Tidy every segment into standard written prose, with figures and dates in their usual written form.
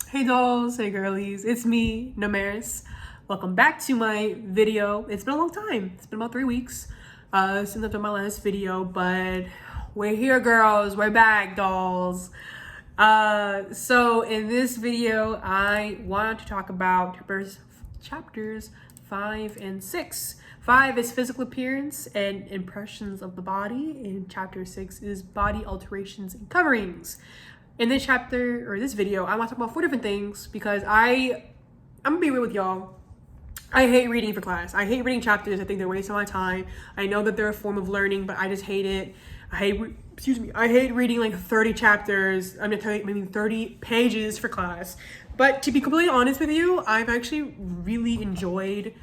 Hey dolls, hey girlies, it's me, Namaris. Welcome back to my video. It's been a long time. It's been about 3 weeks since I've done my last video, but we're here, girls. We're back, dolls. So in this video, I want to talk about chapters 5 and 6. 5 is physical appearance and impressions of the body, and chapter 6 is body alterations and coverings. In this chapter, or this video, I want to talk about 4 different things because I'm gonna be real with y'all. I hate reading for class. I hate reading chapters. I think they're a waste of my time. I know that they're a form of learning, but I just hate it. I hate reading like 30 chapters. I'm gonna tell you, maybe 30 pages for class. But to be completely honest with you, I've actually really enjoyed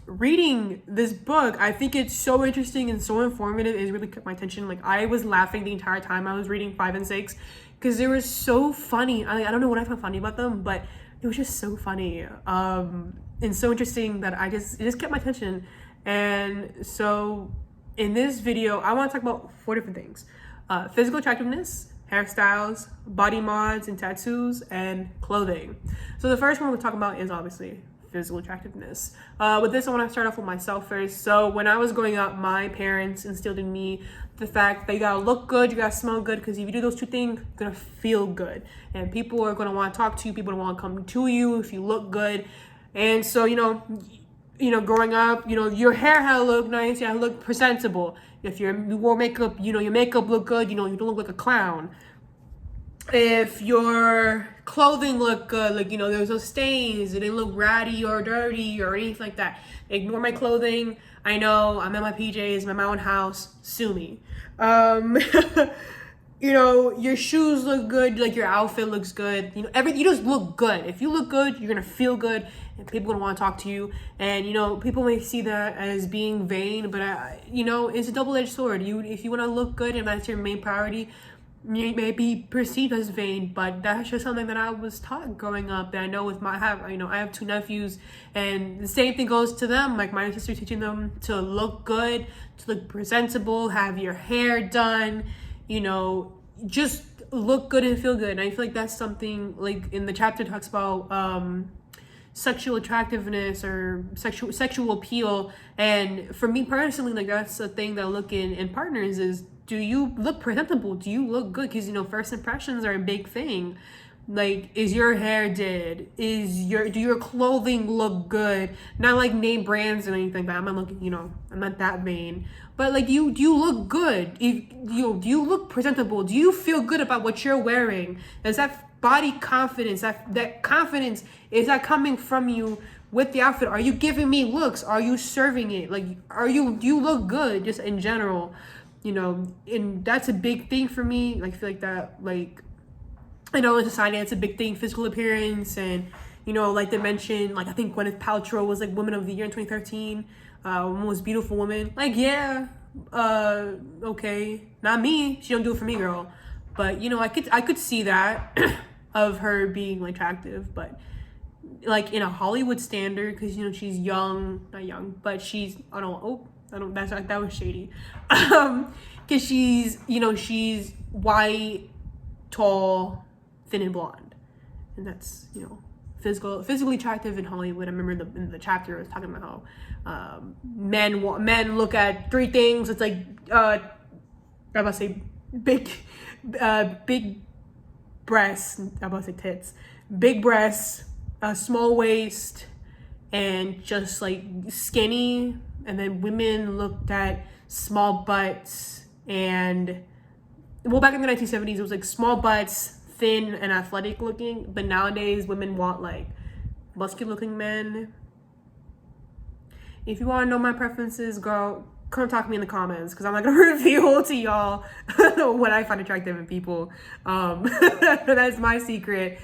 reading this book. I think it's so interesting and so informative. It really kept my attention. Like, I was laughing the entire time I was reading 5 and 6 because they were so funny. I don't know what I found funny about them, but it was just so funny and so interesting that it just kept my attention. And so in this video, I want to talk about 4 different things: physical attractiveness, hairstyles, body mods and tattoos, and clothing. So the first one we'll talk about is obviously physical attractiveness. With this, I want to start off with myself first. So when I was growing up, my parents instilled in me the fact that you gotta look good, you gotta smell good, because if you do those 2 things, you're gonna feel good. And people are gonna want to talk to you, people want to come to you if you look good. And so, growing up, your hair had to look nice, you had to look presentable. If you wore makeup, your makeup looked good, you don't look like a clown. If your clothing looked good, like, there was no stains, it didn't look ratty or dirty or anything like that. Ignore my clothing. I know, I'm in my PJs, I'm in my own house, sue me. Your shoes look good, like your outfit looks good. You just look good. If you look good, you're gonna feel good, and people are gonna want to talk to you. And people may see that as being vain, but it's a double-edged sword. If you want to look good and that's your main priority, you may be perceived as vain, but that's just something that I was taught growing up. And I know I have 2 nephews, and the same thing goes to them. Like, my sister teaching them to look good, to look presentable, have your hair done, just look good and feel good. And I feel like that's something, like, in the chapter talks about sexual attractiveness or sexual appeal. And for me personally, like, that's the thing that I look in partners is, do you look presentable? Do you look good? Because first impressions are a big thing. Like, is your hair did? Do your clothing look good? Not like name brands or anything, but I'm not looking, I'm not that vain. But like, do you look good? Do you look presentable? Do you feel good about what you're wearing? Is that body confidence? That confidence, is that coming from you with the outfit? Are you giving me looks? Are you serving it? Like, do you look good just in general? And that's a big thing for me. Like, I feel like that, like, I know in society it's a big thing, physical appearance. And like they mentioned, like, I think Gwyneth Paltrow was like Woman of the Year in 2013, most beautiful woman. Like, yeah, okay, not me, she don't do it for me, girl. But I could see that of her being like attractive, but like in a Hollywood standard, because she's young, not young, but she's, that was shady. Because she's white, tall, thin, and blonde, and that's physically attractive in Hollywood. I remember in the chapter I was talking about how men look at 3 things. It's like I'm about to say big breasts. I'm about to say tits. Big breasts, a small waist, and just like skinny. And then women looked at small butts and, well, back in the 1970s, it was like small butts, thin and athletic looking. But nowadays, women want like muscular looking men. If you want to know my preferences, girl, come talk to me in the comments, because I'm not going to reveal to y'all what I find attractive in people. That's my secret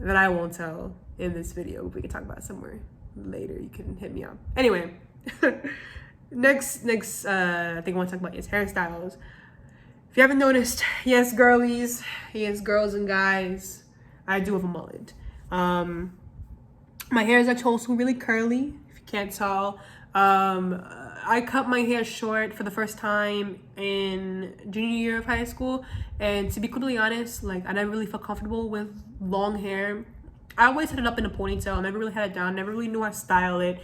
that I won't tell in this video. We can talk about it somewhere later. You can hit me up. Anyway. next thing I want to talk about is hairstyles. If you haven't noticed, yes, girlies, yes, girls and guys, I do have a mullet. My hair is actually also really curly, if you can't tell. I cut my hair short for the first time in junior year of high school, and to be completely honest, like I never really felt comfortable with long hair. I always had it up in a ponytail. I never really had it down. Never really knew how to style it.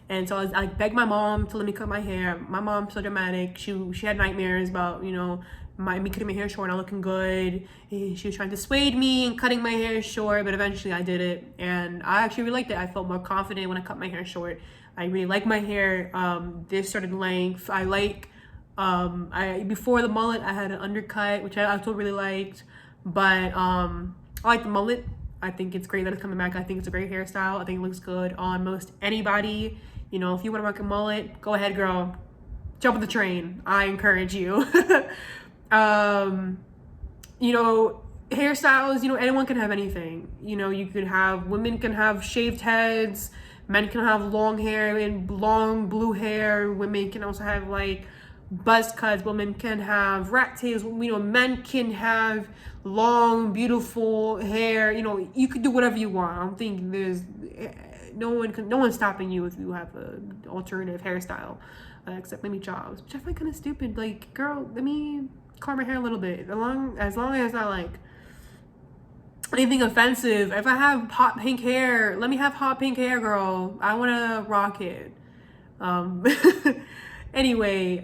And so I begged my mom to let me cut my hair. My mom's so dramatic. She had nightmares about, you know, me cutting my hair short, not looking good. And she was trying to dissuade me and cutting my hair short, but eventually I did it. And I actually really liked it. I felt more confident when I cut my hair short. I really like my hair this certain length. I like, before the mullet, I had an undercut, which I also really liked. But I like the mullet. I think it's great that it's coming back. I think it's a great hairstyle. I think it looks good on most anybody. You know, if you want to rock a mullet, go ahead, girl. Jump on the train. I encourage you. You know, hairstyles, you know, anyone can have anything. You know, you could have, women can have shaved heads, men can have long hair and long blue hair. Women can also have like buzz cuts. Women can have rat tails. You know, men can have long, beautiful hair. You know, you could do whatever you want. I don't think there's no one's stopping you if you have an alternative hairstyle, except maybe jobs, which I find kind of stupid. Like, girl, let me color my hair a little bit. As long as it's not like anything offensive. If I have hot pink hair, let me have hot pink hair, girl. I want to rock it. Anyway,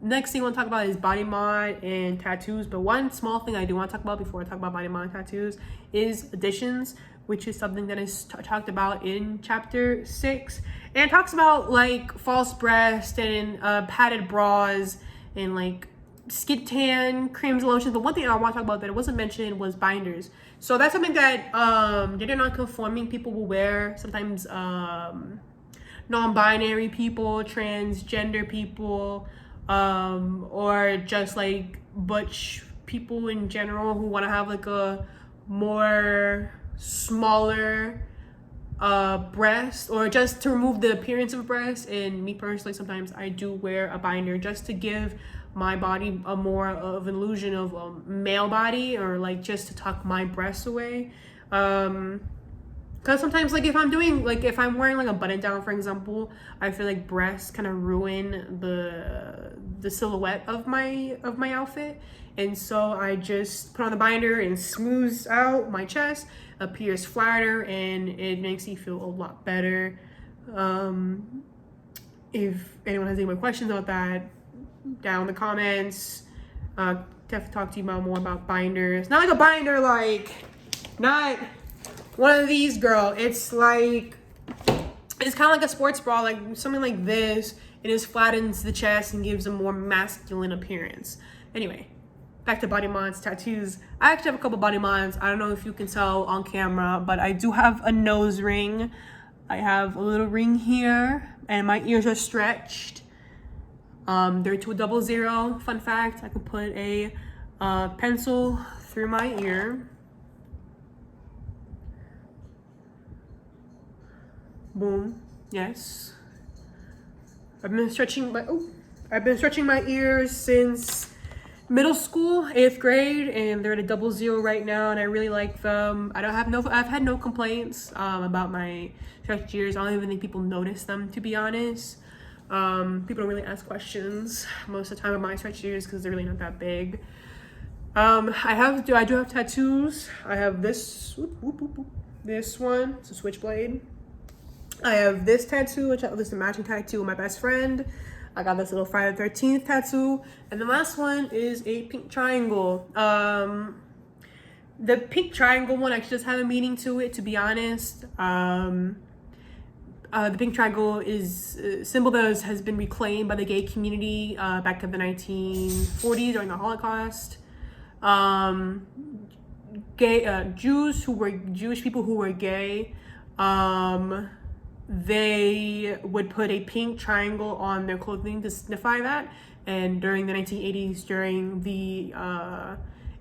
next thing I want to talk about is body mod and tattoos. But one small thing I do want to talk about before I talk about body mod and tattoos is additions, which is something that is talked about in chapter 6. And it talks about like false breast and padded bras and like skin tan creams and lotions. The one thing I want to talk about that it wasn't mentioned was binders. So that's something that gender non-conforming people will wear. Sometimes non-binary people, transgender people, or just like butch people in general who want to have like a more smaller breast, or just to remove the appearance of a breast. And me personally, sometimes I do wear a binder just to give my body a more of an illusion of a male body, or like just to tuck my breasts away. Because sometimes, like if I'm wearing like a button down, for example, I feel like breasts kind of ruin the silhouette of my outfit. And so I just put on the binder and smooths out my chest, appears flatter, and it makes you feel a lot better. If anyone has any more questions about that, down in the comments. Definitely talk to you more about binders. Not like a binder, like not one of these, girl. It's like, it's kind of like a sports bra, like something like this. It just flattens the chest and gives a more masculine appearance. Anyway, back to body mods, tattoos. I actually have a couple body mods. I don't know if you can tell on camera, but I do have a nose ring. I have a little ring here, and my ears are stretched. They're to a 00. Fun fact, I can put a pencil through my ear. Boom. Yes. I've been stretching my ears since middle school, 8th grade, and they're at a 00 right now, and I really like them. I've had no complaints about my stretched ears. I don't even think people notice them, to be honest. People don't really ask questions most of the time about my stretched ears because they're really not that big. I do have tattoos. I have this one. It's a switchblade. I have this tattoo, which is a matching tattoo with my best friend. I got this little Friday the 13th tattoo. And the last one is a pink triangle. The pink triangle one actually does have a meaning to it, to be honest. The pink triangle is a symbol that has been reclaimed by the gay community back in the 1940s during the Holocaust. Jewish people who were gay, they would put a pink triangle on their clothing to signify that. And during the 1980s, during the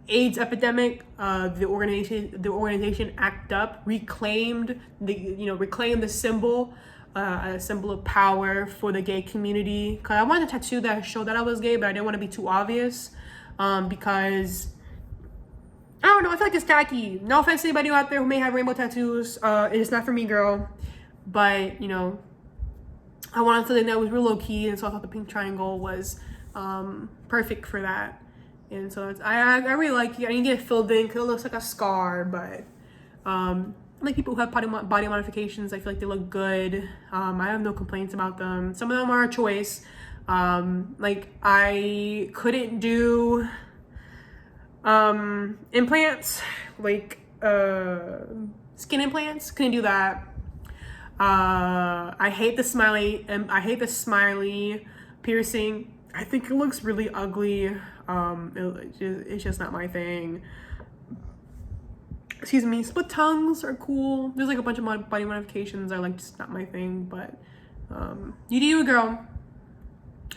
AIDS epidemic, the organization ACT UP reclaimed the symbol, a symbol of power for the gay community. Cause I wanted a tattoo that showed that I was gay, but I didn't want to be too obvious, because I don't know, I feel like it's tacky. No offense to anybody out there who may have rainbow tattoos. It's not for me, girl. But, you know, I wanted something that was real low key, and so I thought the pink triangle was perfect for that. And so I really like it. I didn't get it filled in because it looks like a scar, but like people who have body modifications, I feel like they look good. I have no complaints about them. Some of them are a choice. Like I couldn't do implants, like skin implants. Couldn't do that. I hate the smiley, and I hate the smiley piercing. I think it looks really ugly. It's just not my thing. Excuse me. Split tongues are cool. There's like a bunch of body modifications are like just not my thing, but you do you, girl.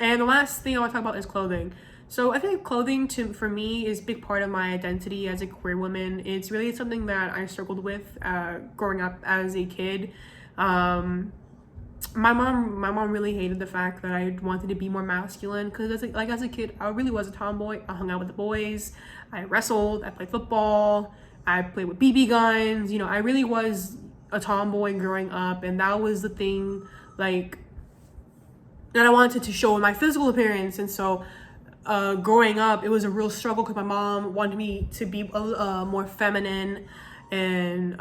And the last thing I want to talk about is clothing. So I think clothing for me is a big part of my identity as a queer woman. It's really something that I struggled with growing up as a kid. My mom really hated the fact that I wanted to be more masculine, because as a kid I really was a tomboy. I hung out with the boys, I wrestled, I played football, I played with BB guns. You know, I really was a tomboy growing up, and that was the thing like that I wanted to show in my physical appearance. And so growing up, it was a real struggle because my mom wanted me to be more feminine. And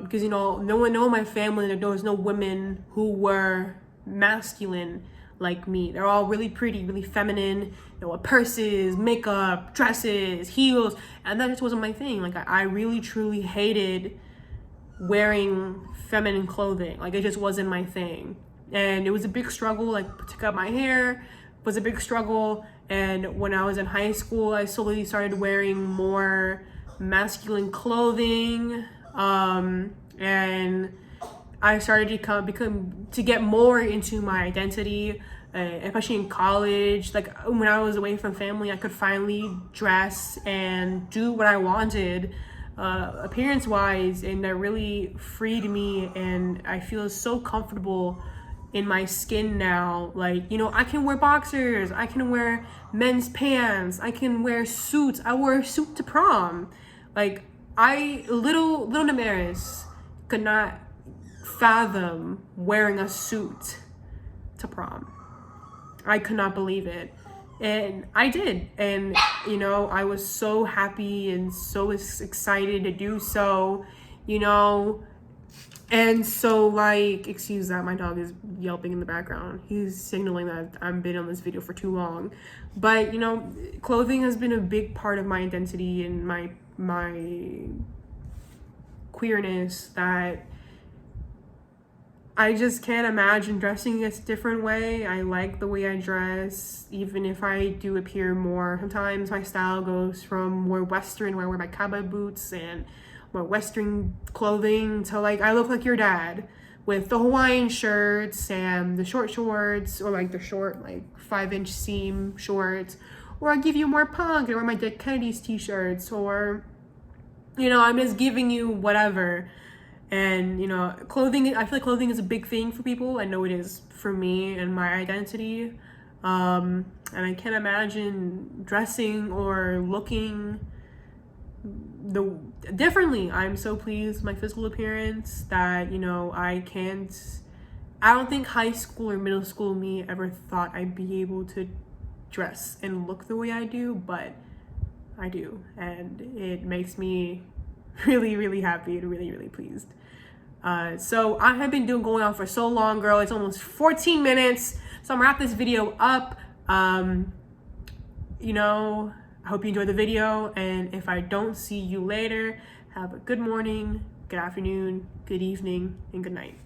because no one in my family, there was no women who were masculine like me. They're all really pretty, really feminine, with purses, makeup, dresses, heels, and that just wasn't my thing. Like I really truly hated wearing feminine clothing. Like it just wasn't my thing, and it was a big struggle. Like to cut my hair was a big struggle. And when I was in high school, I slowly started wearing more masculine clothing, and I started to get more into my identity, especially in college. Like when I was away from family, I could finally dress and do what I wanted, appearance wise, and that really freed me. And I feel so comfortable in my skin now. Like, I can wear boxers, I can wear men's pants, I can wear suits. I wore a suit to prom. Like little Damaris could not fathom wearing a suit to prom. I could not believe it, and I did. And I was so happy and so excited to do so. And so, like, excuse that, my dog is yelping in the background. He's signaling that I've been on this video for too long. But, clothing has been a big part of my identity and my queerness, that I just can't imagine dressing a different way. I like the way I dress, even if I do appear more. Sometimes my style goes from more Western, where I wear my cowboy boots and more Western clothing, to like I look like your dad with the Hawaiian shirts and the short shorts, or like the short 5-inch seam shorts, or I give you more punk and wear my Dead Kennedys t-shirts, or I'm just giving you whatever. And clothing, I feel like clothing is a big thing for people. I know it is for me and my identity, and I can't imagine dressing or looking differently. I'm so pleased with my physical appearance that I don't think high school or middle school me ever thought I'd be able to dress and look the way I do, but I do, and it makes me really, really happy and really, really pleased. So I have been going on for so long, girl. It's almost 14 minutes, so I'm gonna wrap this video up. I hope you enjoyed the video, and if I don't see you later, have a good morning, good afternoon, good evening, and good night.